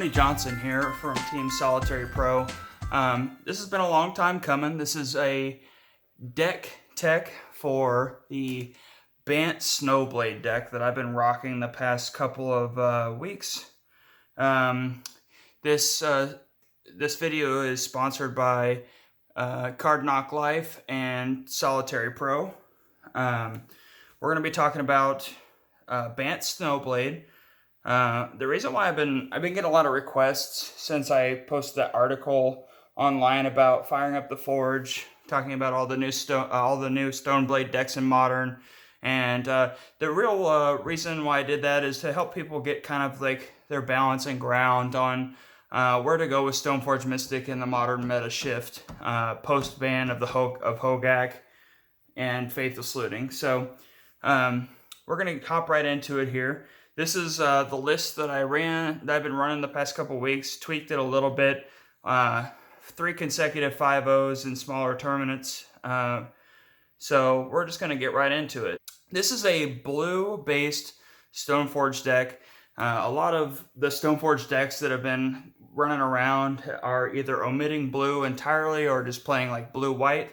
Tony Johnson here from Team Solitary Pro. This has been a long time coming. This is a deck tech for the Bant Snowblade deck that I've been rocking the past couple of weeks. This video is sponsored by Card Knock Life and Solitary Pro. We're going to be talking about Bant Snowblade. The reason why I've been getting a lot of requests since I posted that article online about firing up the Forge, talking about all the new Stoneblade decks in Modern, and the real reason why I did that is to help people get kind of like their balance and ground on where to go with Stoneforge Mystic in the Modern meta shift post ban of the Hogak and Faithless Looting. So we're gonna hop right into it here. This is the list that I've been running the past couple weeks, tweaked it a little bit. 3 consecutive 5-0s in smaller tournaments. So we're just going to get right into it. This is a blue-based Stoneforge deck. A lot of the Stoneforge decks that have been running around are either omitting blue entirely or just playing like blue-white.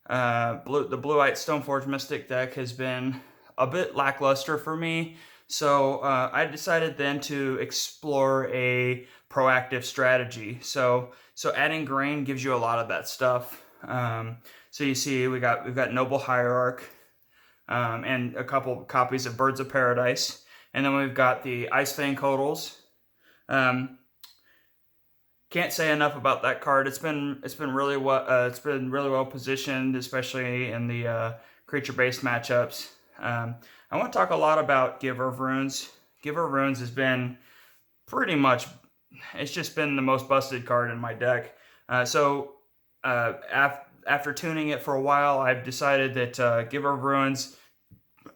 The blue-white Stoneforge Mystic deck has been a bit lackluster for me. So I decided then to explore a proactive strategy. So adding grain gives you a lot of that stuff. So you see we've got Noble Hierarch and a couple copies of Birds of Paradise, and then we've got the Icefang Codals. Can't say enough about that card. It's been really well positioned, especially in the creature-based matchups. I want to talk a lot about Giver of Runes. Giver of Runes has been pretty much, it's just been the most busted card in my deck. After tuning it for a while, I've decided that Giver of Runes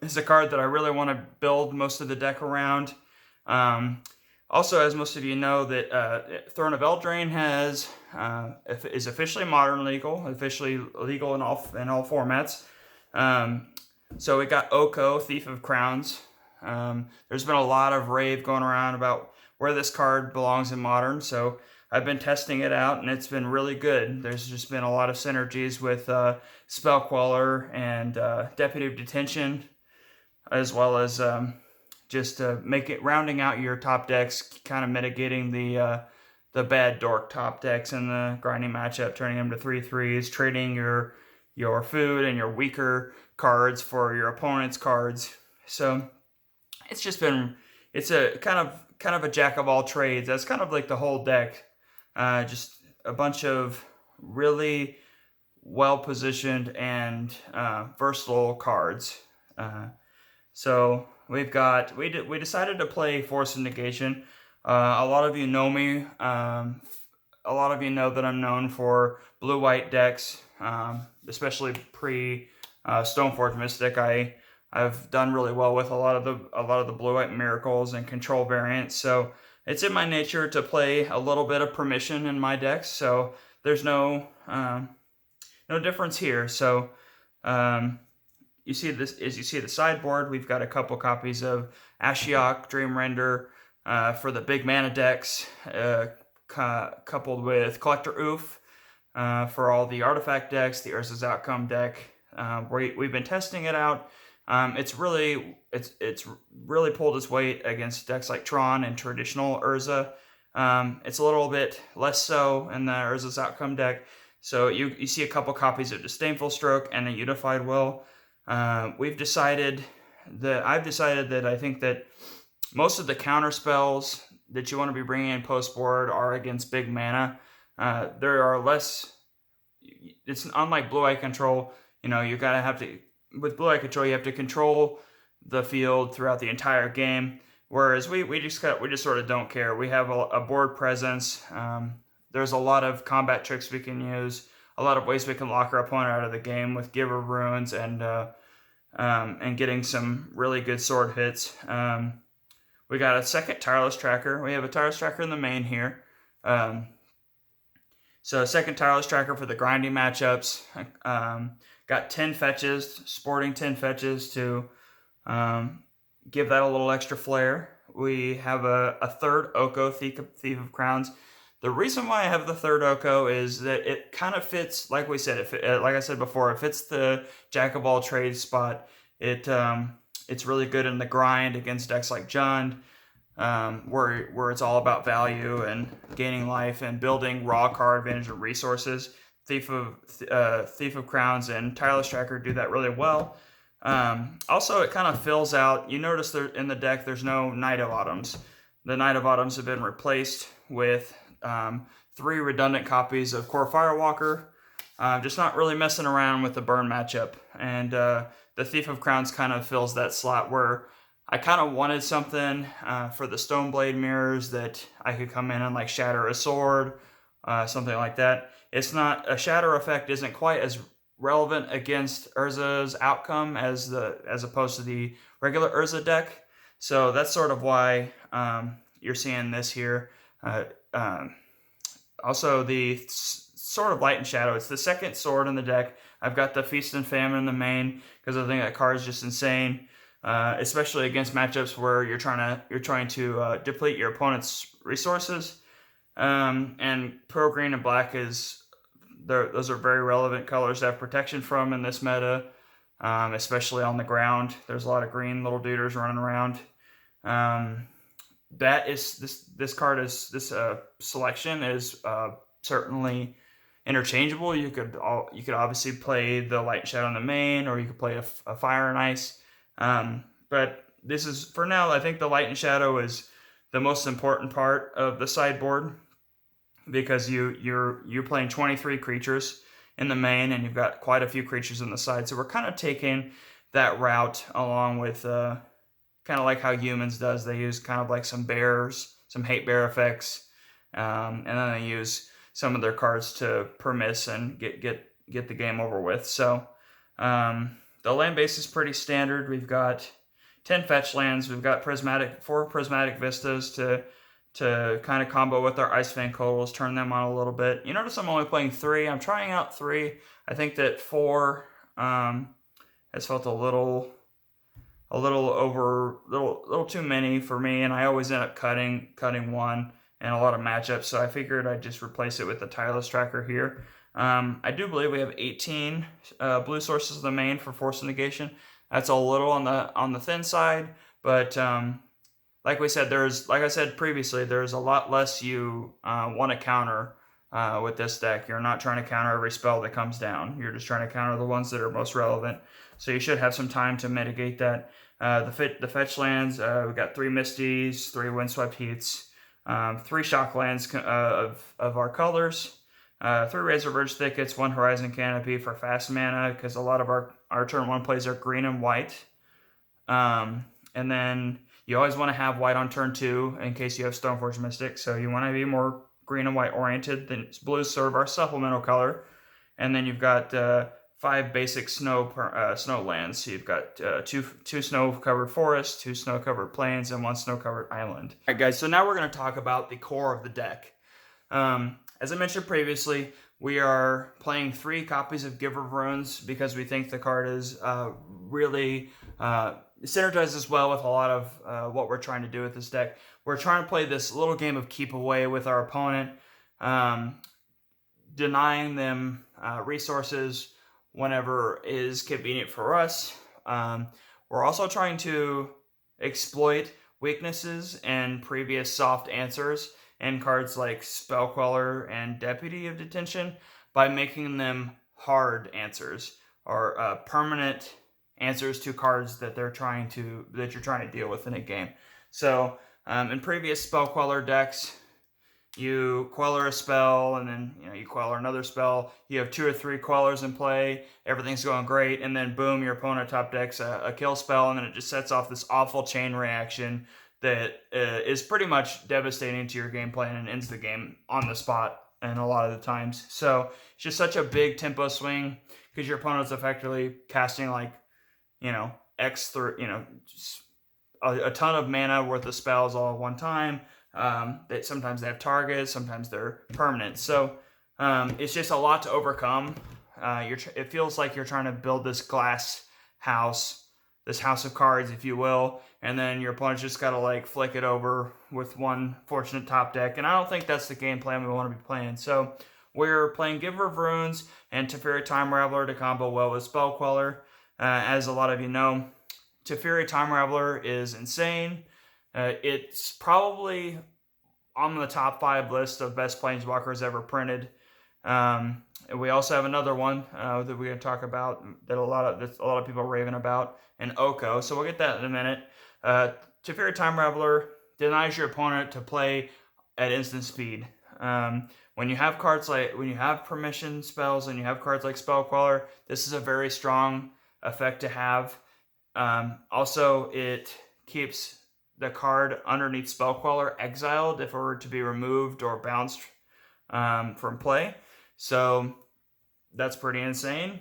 is a card that I really want to build most of the deck around. Also, as most of you know, that Throne of Eldraine is officially Modern legal, officially legal in all formats. So we got Oko, Thief of Crowns. There's been a lot of rave going around about where this card belongs in Modern, so I've been testing it out, and it's been really good. There's just been a lot of synergies with Spell Queller and Deputy of Detention, as well as just rounding out your top decks, kind of mitigating the bad dork top decks in the grinding matchup, turning them to 3/3s, trading your food and your weaker cards for your opponent's cards. So it's a kind of a jack of all trades. That's kind of like the whole deck. Just a bunch of really well positioned and versatile cards. So we decided to play Force of Negation. A lot of you know me. A lot of you know that I'm known for blue-white decks, especially pre Stoneforge Mystic. I've done really well with a lot of the blue-white miracles and control variants. So it's in my nature to play a little bit of permission in my decks. So there's no difference here. So you see the sideboard. We've got a couple copies of Ashiok, Dream Render for the big mana decks, coupled with Collector Oof for all the artifact decks, the Urza's Outcome deck. We've been testing it out. It's really pulled its weight against decks like Tron and traditional Urza. It's a little bit less so in the Urza's Outcome deck. So you see a couple copies of Disdainful Stroke and a Unified Will. I've decided that I think that most of the counter spells that you want to be bringing in post board are against big mana. There are less. It's unlike Blue Eye Control. With Blue Eye Control, you have to control the field throughout the entire game. Whereas we just sort of don't care. We have a board presence. There's a lot of combat tricks we can use. A lot of ways we can lock our opponent out of the game with Giver of Runes and getting some really good sword hits. We got a second Tireless Tracker. We have a Tireless Tracker in the main here. So second Tireless Tracker for the grinding matchups. Got 10 fetches, sporting 10 fetches to give that a little extra flair. we have a third Oko, Thief of Crowns. The reason why I have the third Oko is that it kind of fits, like we said, like I said before, it fits the Jack of all trades spot. It's really good in the grind against decks like Jund, where it's all about value and gaining life and building raw card advantage and resources. Thief of Crowns and Tireless Tracker do that really well. Also, it kind of fills out. You notice there in the deck, there's no Knight of Autumns. The Knight of Autumns have been replaced with 3 redundant copies of Core Firewalker. Just not really messing around with the burn matchup. And the Thief of Crowns kind of fills that slot where I kind of wanted something for the Stoneblade mirrors that I could come in and like shatter a sword, something like that. It's not, a shatter effect isn't quite as relevant against Urza's outcome as opposed to the regular Urza deck. So that's sort of why you're seeing this here. Also, the Sword of Light and Shadow. It's the second sword in the deck. I've got the Feast and Famine in the main because I think that card is just insane, especially against matchups where you're trying to deplete your opponent's resources. And Pearl Green and Black those are very relevant colors to have protection from in this meta, especially on the ground. There's a lot of green little duders running around. This selection is certainly interchangeable. You could obviously play the Light and Shadow in the main, or you could play a Fire and Ice. But this is, for now, I think the Light and Shadow is the most important part of the sideboard, because you're playing 23 creatures in the main, and you've got quite a few creatures in the side. So we're kind of taking that route along with kind of like how Humans does. They use kind of like some bears, some hate bear effects, and then they use some of their cards to permiss and get the game over with. So the land base is pretty standard. We've got 10 fetch lands. We've got 4 prismatic vistas to kind of combo with our Icefang Coatls, turn them on a little bit. You notice I'm only playing 3. I'm trying out 3. I think that 4 has felt a little too many for me, and I always end up cutting 1 in a lot of matchups. So I figured I'd just replace it with the Tireless Tracker here. I do believe we have 18 blue sources of the main for Force of Negation. That's a little on the thin side, but like I said previously, there's a lot less you want to counter with this deck. You're not trying to counter every spell that comes down. You're just trying to counter the ones that are most relevant. So you should have some time to mitigate that. The fetch lands, we've got 3 Misties, 3 Windswept Heats, 3 Shock lands of our colors, 3 Razorverge Thickets, 1 Horizon Canopy for fast mana, because a lot of our turn 1 plays are green and white. And then you always want to have white on turn 2 in case you have Stoneforge Mystic, so you want to be more green and white oriented. Then blue's sort of our supplemental color. And then you've got 5 basic snow lands. So you've got 2 snow-covered forests, 2 snow-covered plains, and 1 snow-covered island. All right, guys, so now we're going to talk about the core of the deck. As I mentioned previously, we are playing 3 copies of Giver of Runes because we think the card is really synergizes well with a lot of what we're trying to do with this deck. We're trying to play this little game of keep away with our opponent, denying them resources whenever is convenient for us. We're also trying to exploit weaknesses and previous soft answers in cards like Spell Queller and Deputy of Detention by making them hard answers or permanent answers to cards that you're trying to deal with in a game. So in previous Spell Queller decks, you queller a spell, and then you queller another spell. You have 2 or 3 quellers in play. Everything's going great, and then boom, your opponent top decks a kill spell, and then it just sets off this awful chain reaction that is pretty much devastating to your game plan and ends the game on the spot. And a lot of the times, so it's just such a big tempo swing because your opponent's effectively casting like a ton of mana worth of spells all at one time. That sometimes they have targets, sometimes they're permanent. So it's just a lot to overcome. It feels like you're trying to build this glass house this house of cards, if you will, and then your opponent's just got to like flick it over with one fortunate top deck. And I don't think that's the game plan we want to be playing. So we're playing Giver of Runes and Teferi Time Raveler to combo well with Spell Queller. As a lot of you know, Teferi Time Raveler is insane. It's probably on the top 5 list of best planeswalkers ever printed. We also have another one that we're going to talk about that a lot of people are raving about, an Oko. So we'll get that in a minute. Teferi Time Raveler denies your opponent to play at instant speed. When you have permission spells and you have cards like Spell Queller, this is a very strong effect to have. Also, it keeps the card underneath Spell Queller exiled if it were to be removed or bounced from play. So that's pretty insane.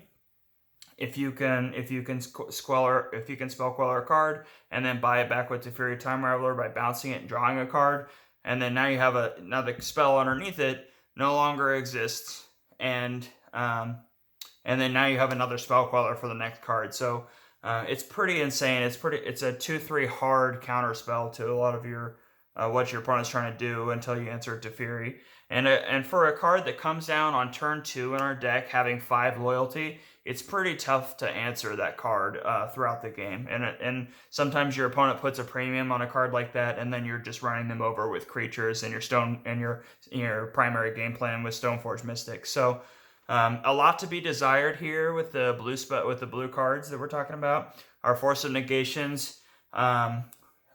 If you can Spell Queller a card and then buy it back with Teferi Time Raveler by bouncing it and drawing a card, and then now you have the spell underneath it no longer exists, and then now you have another Spell Queller for the next card. So it's pretty insane. It's a 2/3 hard counter spell to a lot of your what your opponent's trying to do until you answer Teferi. And for a card that comes down on turn 2 in our deck, having 5 loyalty, it's pretty tough to answer that card throughout the game. And sometimes your opponent puts a premium on a card like that, and then you're just running them over with creatures and your primary game plan with Stoneforge Mystics. So a lot to be desired here with the blue cards that we're talking about. Our Force of Negations.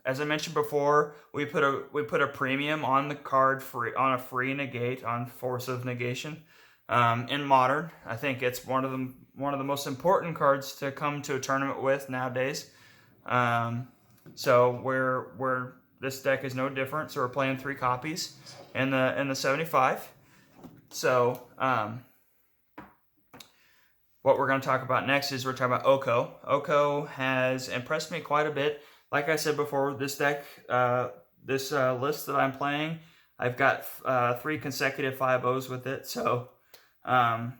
As I mentioned before, we put a premium on the card on a free negate on Force of Negation. In Modern, I think it's one of the most important cards to come to a tournament with nowadays. So this deck is no different. So we're playing 3 copies in the 75. So what we're going to talk about next is we're talking about Oko. Oko has impressed me quite a bit. Like I said before, this deck, this list that I'm playing, I've got 3 consecutive 5-0s with it. So I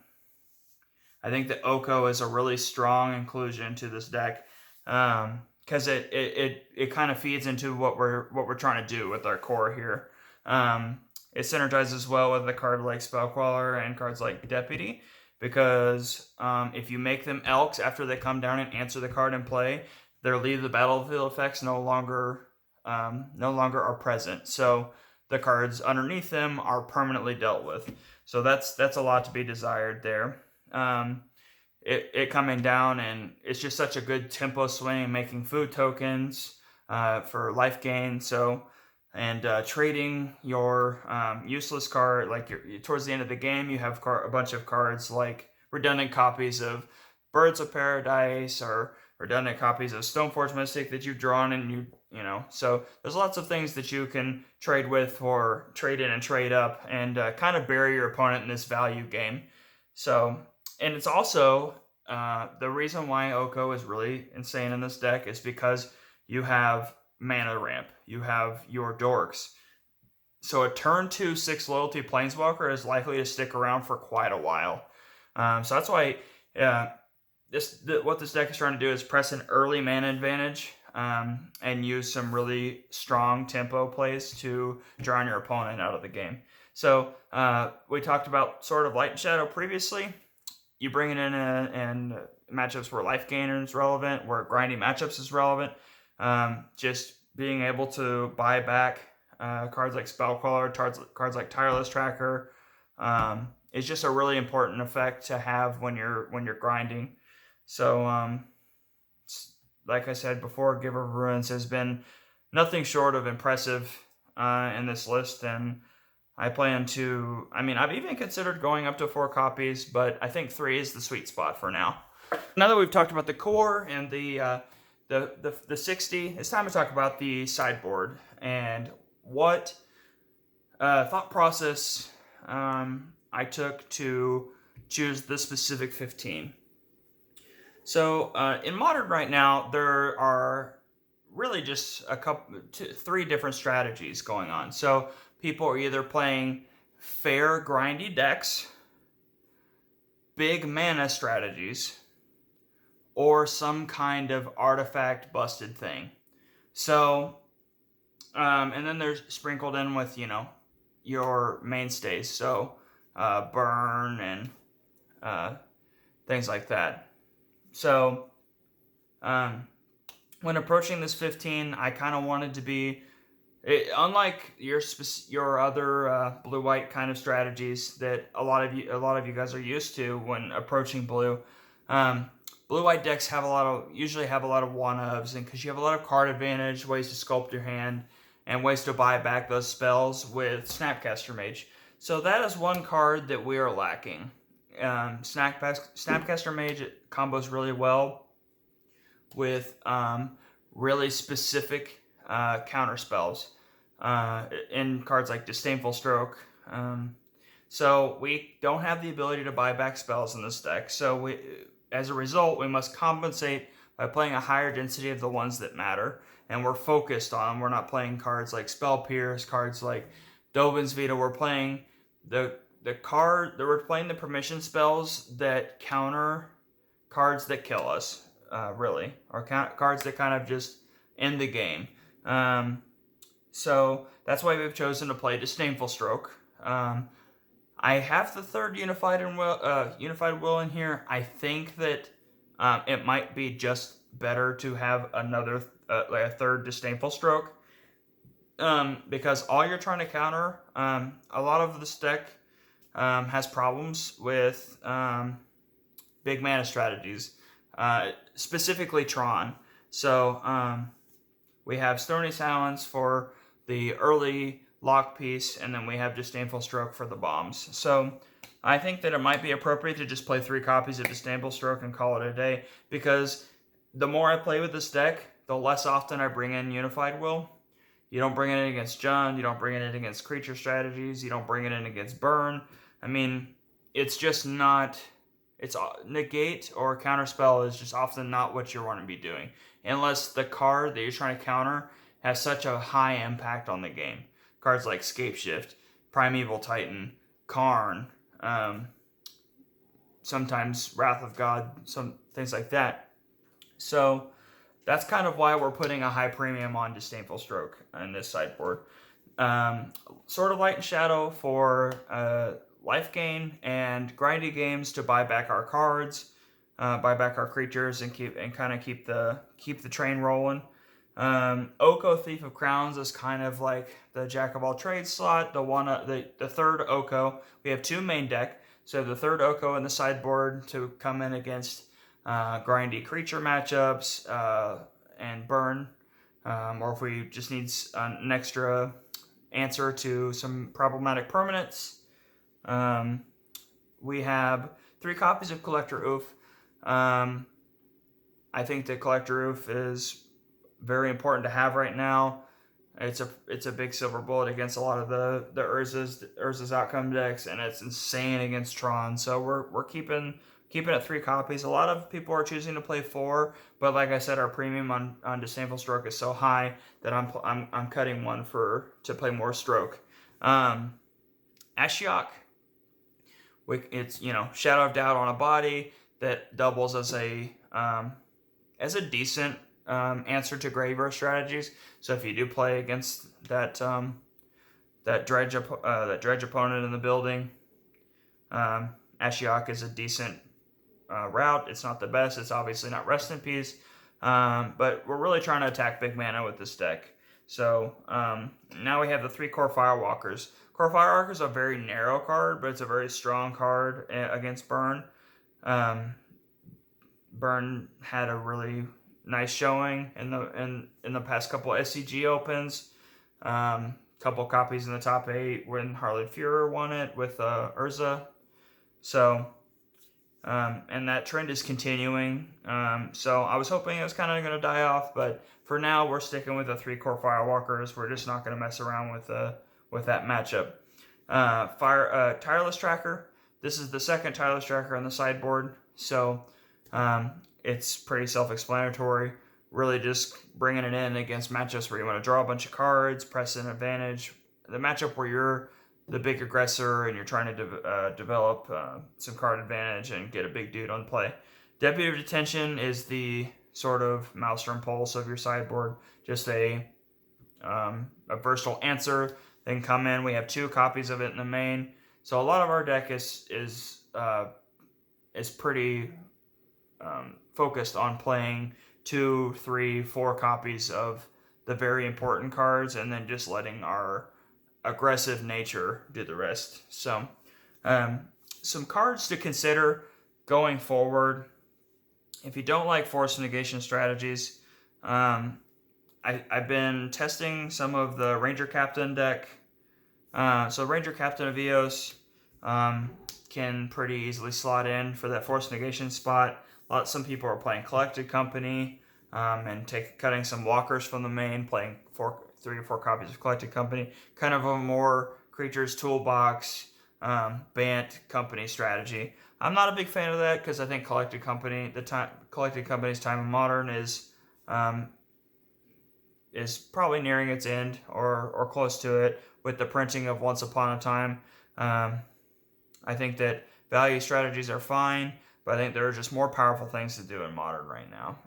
think that Oko is a really strong inclusion to this deck because it kind of feeds into what we're trying to do with our core here. It synergizes well with a card like Spell Queller and cards like Deputy, because if you make them Elks after they come down and answer the card in play, their leave the battlefield effects no longer are present. So the cards underneath them are permanently dealt with. So that's a lot to be desired there. It coming down, and it's just such a good tempo swing, making food tokens for life gain. So and trading your useless card, like towards the end of the game, you have a bunch of cards like redundant copies of Birds of Paradise or redundant copies of Stoneforge Mystic that you've drawn, and you know. So there's lots of things that you can trade with or trade in and trade up, and kind of bury your opponent in this value game. So, and it's also the reason why Oko is really insane in this deck is because you have mana ramp, you have your dorks. So a turn 2 6 loyalty planeswalker is likely to stick around for quite a while. So that's why what this deck is trying to do is press an early mana advantage and use some really strong tempo plays to drown your opponent out of the game. So we talked about Sword of Light and Shadow previously. You bring it in and matchups where life gainer is relevant, where grinding matchups is relevant. Just being able to buy back cards like Spell Queller, cards like Tireless Tracker, is just a really important effect to have when you're grinding. So, like I said before, Giver of Ruins has been nothing short of impressive in this list, and I plan to. I mean, I've even considered going up to 4 copies, but I think 3 is the sweet spot for now. Now that we've talked about the core and the 60, it's time to talk about the sideboard and what thought process I took to choose this specific 15. So in Modern right now, there are really just 3 different strategies going on. So people are either playing fair grindy decks, big mana strategies, or some kind of artifact busted thing. So, and then there's sprinkled in with, your mainstays. So, burn and things like that. So, when approaching this 15, I kind of wanted to be, unlike your other blue-white kind of strategies that a lot of you guys are used to when approaching blue. Blue-white decks usually have a lot of one-ofs, and because you have a lot of card advantage, ways to sculpt your hand, and ways to buy back those spells with Snapcaster Mage. So that is one card that we are lacking. Snapcaster Mage combos really well with really specific counter spells in cards like Disdainful Stroke. So we don't have the ability to buy back spells in this deck. So as a result, we must compensate by playing a higher density of the ones that matter. And we're focused on, we're not playing cards like Spell Pierce, cards like Dovin's Veto. We're playing we're playing the permission spells that counter cards that kill us, really. Or cards that kind of just end the game. So that's why we've chosen to play Disdainful Stroke. I have the third Unified Will in here. I think that it might be just better to have another, like a third Disdainful Stroke, because all you're trying to counter, a lot of this deck has problems with big mana strategies, specifically Tron. So we have Stony Silence for the early lock piece, and then we have Disdainful Stroke for the bombs. So I think that it might be appropriate to just play 3 copies of Disdainful Stroke and call it a day, because the more I play with this deck, the less often I bring in Unified Will. You don't bring it in against Jund, you don't bring it in against creature strategies, you don't bring it in against burn. I mean, it's just not, it's negate or counterspell is just often not what you want to be doing, unless the card that you're trying to counter has such a high impact on the game. Cards like Scapeshift, Primeval Titan, Karn, sometimes Wrath of God, some things like that. So that's kind of why we're putting a high premium on Disdainful Stroke in this sideboard. Sword of Light and Shadow for life gain and grindy games to buy back our cards, buy back our creatures, and keep the train rolling. Oko Thief of Crowns is kind of like the Jack of all trades slot, the third Oko. We have 2 main deck, so the third Oko in the sideboard to come in against grindy creature matchups and burn, or if we just need an extra answer to some problematic permanents. We have 3 copies of Collector Oof. I think that Collector Oof is very important to have right now. It's a big silver bullet against a lot of the Urza's outcome decks, and it's insane against Tron. So we're keeping it 3 copies. A lot of people are choosing to play 4, but like I said, our premium on Disdainful Stroke is so high that I'm cutting 1 to play more Stroke. Ashiok, it's Shadow of Doubt on a body that doubles as a decent answer to graveyard strategies. So if you do play against that dredge opponent in the building, Ashiok is a decent route. It's not the best. It's obviously not Rest in Peace, but we're really trying to attack big mana with this deck. So now we have the 3 Core Firewalkers. Core Firewalker is a very narrow card, but it's a very strong card against Burn. Burn had a really nice showing in the past couple SCG opens. Couple copies in the top 8 when Harley Fuhrer won it with Urza. So and that trend is continuing. So I was hoping it was kind of going to die off, but for now we're sticking with the 3 Core Firewalkers. We're just not going to mess around with that matchup. Tireless Tracker. This is the second Tireless Tracker on the sideboard, so it's pretty self-explanatory. Really just bringing it in against matchups where you want to draw a bunch of cards, press an advantage. The matchup where you're the big aggressor and you're trying to develop some card advantage and get a big dude on play. Deputy of Detention is the sort of Maelstrom Pulse of your sideboard. Just a versatile answer. They can come in. We have 2 copies of it in the main. So a lot of our deck is pretty focused on playing 2, 3, 4 copies of the very important cards, and then just letting our aggressive nature do the rest. So some cards to consider going forward. If you don't like force negation strategies, I've been testing some of the Ranger Captain deck. So Ranger Captain of Eos can pretty easily slot in for that force negation spot. Some people are playing Collected Company and cutting some walkers from the main, playing 3 or 4 copies of Collected Company. Kind of a more creatures toolbox, Bant Company strategy. I'm not a big fan of that because I think Collected Company's Time of Modern is probably nearing its end or close to it with the printing of Once Upon a Time. I think that value strategies are fine, but I think there are just more powerful things to do in Modern right now.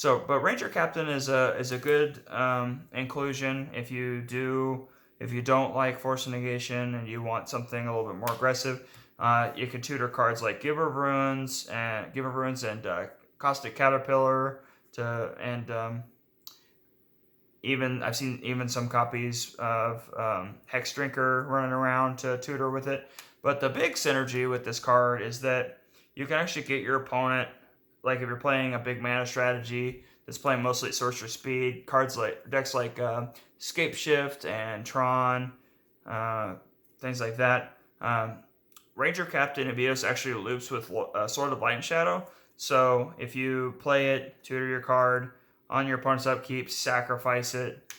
But Ranger Captain is a good inclusion if you don't like Force Negation and you want something a little bit more aggressive. You can tutor cards like Giver of Runes and Caustic Caterpillar I've seen even some copies of Hex Drinker running around to tutor with it. But the big synergy with this card is that you can actually get your opponent, like if you're playing a big mana strategy that's playing mostly at Sorcerer Speed, decks like Scape Shift and Tron, things like that. Ranger Captain of Eos actually loops with Sword of Light and Shadow. So if you play it, tutor your card on your opponent's upkeep, sacrifice it,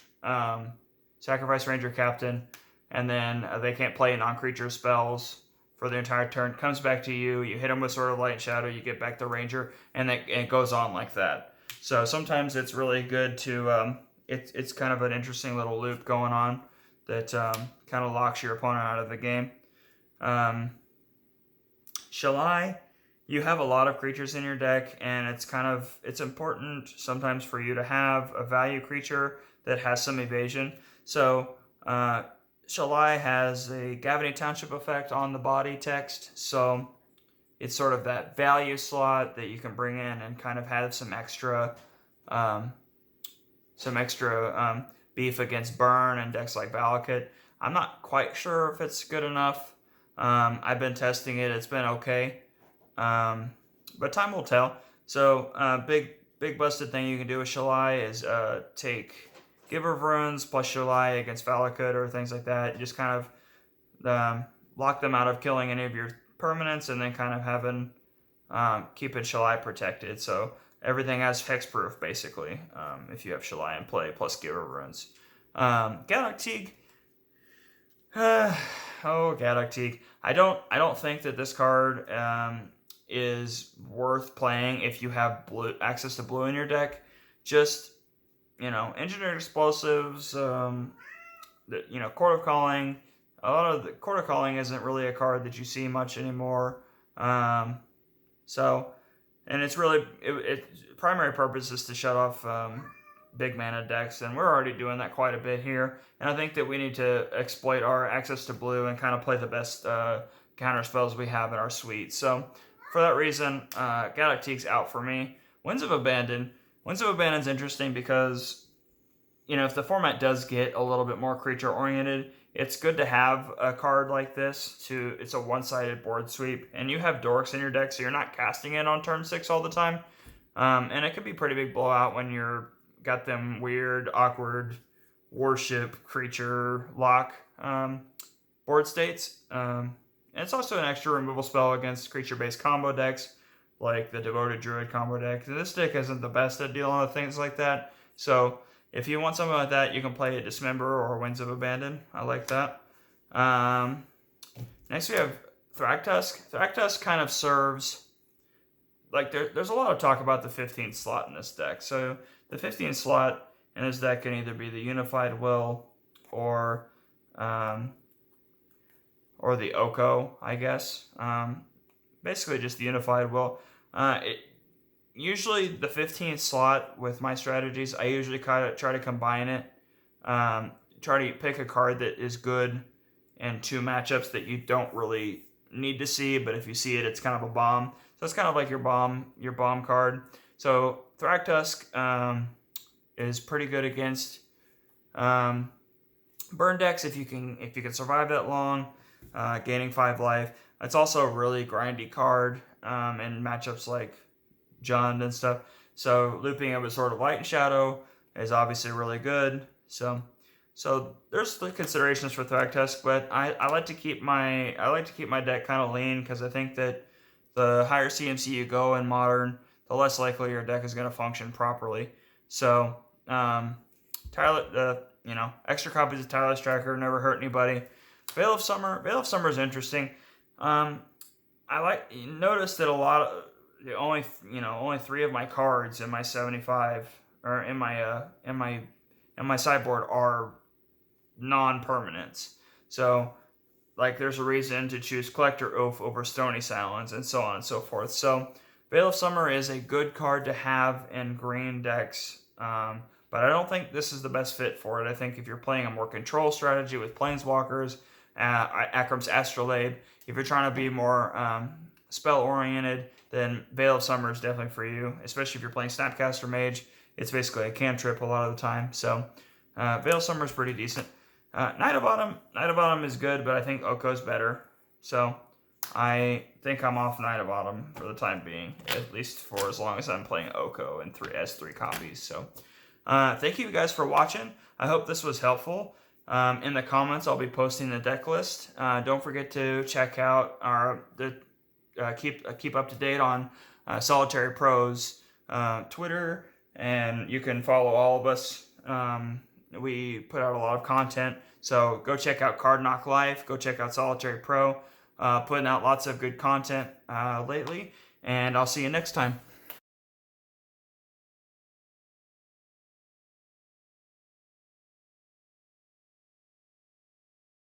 sacrifice Ranger Captain, and then they can't play non-creature spells for the entire turn. Comes back to you, you hit them with Sword of Light and Shadow, you get back the Ranger, and it goes on like that. So sometimes it's really good to, it's kind of an interesting little loop going on that kind of locks your opponent out of the game. Shalai, you have a lot of creatures in your deck, and it's important sometimes for you to have a value creature that has some evasion. So Shalai has a Gavany Township effect on the body text, so it's sort of that value slot that you can bring in and kind of have some extra beef against burn and decks like Valakut. I'm not quite sure if it's good enough. I've been testing it. It's been okay. But time will tell. So big busted thing you can do with Shalai is take Giver of Runes plus Shalai against Valakut or things like that. You just kind of lock them out of killing any of your permanents, and then kind of having keeping Shalai protected. So everything has hexproof basically if you have Shalai in play plus Giver of Runes. Galactique. Galactique. I don't think that this card is worth playing if you have access to blue in your deck. Just, Engineered Explosives, Court of Calling. A lot of the Court of Calling isn't really a card that you see much anymore. And it's really, its primary purpose is to shut off big mana decks, and we're already doing that quite a bit here. And I think that we need to exploit our access to blue and kind of play the best counter spells we have in our suite. So for that reason, Galactique's out for me. Winds of Abandon is interesting because, if the format does get a little bit more creature oriented, it's good to have a card like this. It's a one-sided board sweep, and you have dorks in your deck, so you're not casting it on turn 6 all the time. And it could be pretty big blowout when you're got them weird, awkward worship creature lock board states. And it's also an extra removal spell against creature-based combo decks, like the Devoted Druid combo deck. This deck isn't the best at dealing with things like that. So if you want something like that, you can play a Dismember or Winds of Abandon. I like that. Next we have Thragtusk. Thragtusk kind of serves... there's a lot of talk about the 15th slot in this deck. So the 15th slot in this deck can either be the Unified Will or the Oko, I guess. Basically just the Unified Will. Usually the 15th slot with my strategies, I usually try to combine it. Try to pick a card that is good in two matchups that you don't really need to see, but if you see it, it's kind of a bomb. So it's kind of like your bomb card. So Thragtusk is pretty good against burn decks if you can survive that long, gaining 5 life. It's also a really grindy card in matchups like Jund and stuff. So looping it with Sword of Light and Shadow is obviously really good. So there's the considerations for Thragtusk, but I like to keep my deck kind of lean because I think that the higher CMC you go in Modern, the less likely your deck is going to function properly. So extra copies of Tireless Tracker never hurt anybody. Veil of Summer is interesting. Notice that a lot of only 3 of my cards in my 75 or in my sideboard are non-permanents. So like there's a reason to choose Collector Oath over Stony Silence and so on and so forth. So Veil of Summer is a good card to have in green decks, but I don't think this is the best fit for it. I think if you're playing a more control strategy with Planeswalkers, Akram's Astrolabe, if you're trying to be more spell-oriented, then Veil of Summer is definitely for you, especially if you're playing Snapcaster Mage. It's basically a cantrip a lot of the time. So Veil of Summer is pretty decent. Night of Autumn is good, but I think Oko's better. So I think I'm off Night of Autumn for the time being, at least for as long as I'm playing Oko and 3 copies. So thank you guys for watching. I hope this was helpful. In the comments, I'll be posting the deck list. Don't forget to check out keep up to date on Solitary Pro's Twitter, and you can follow all of us. We put out a lot of content, so go check out Card Knock Life. Go check out Solitary Pro. Putting out lots of good content lately, and I'll see you next time.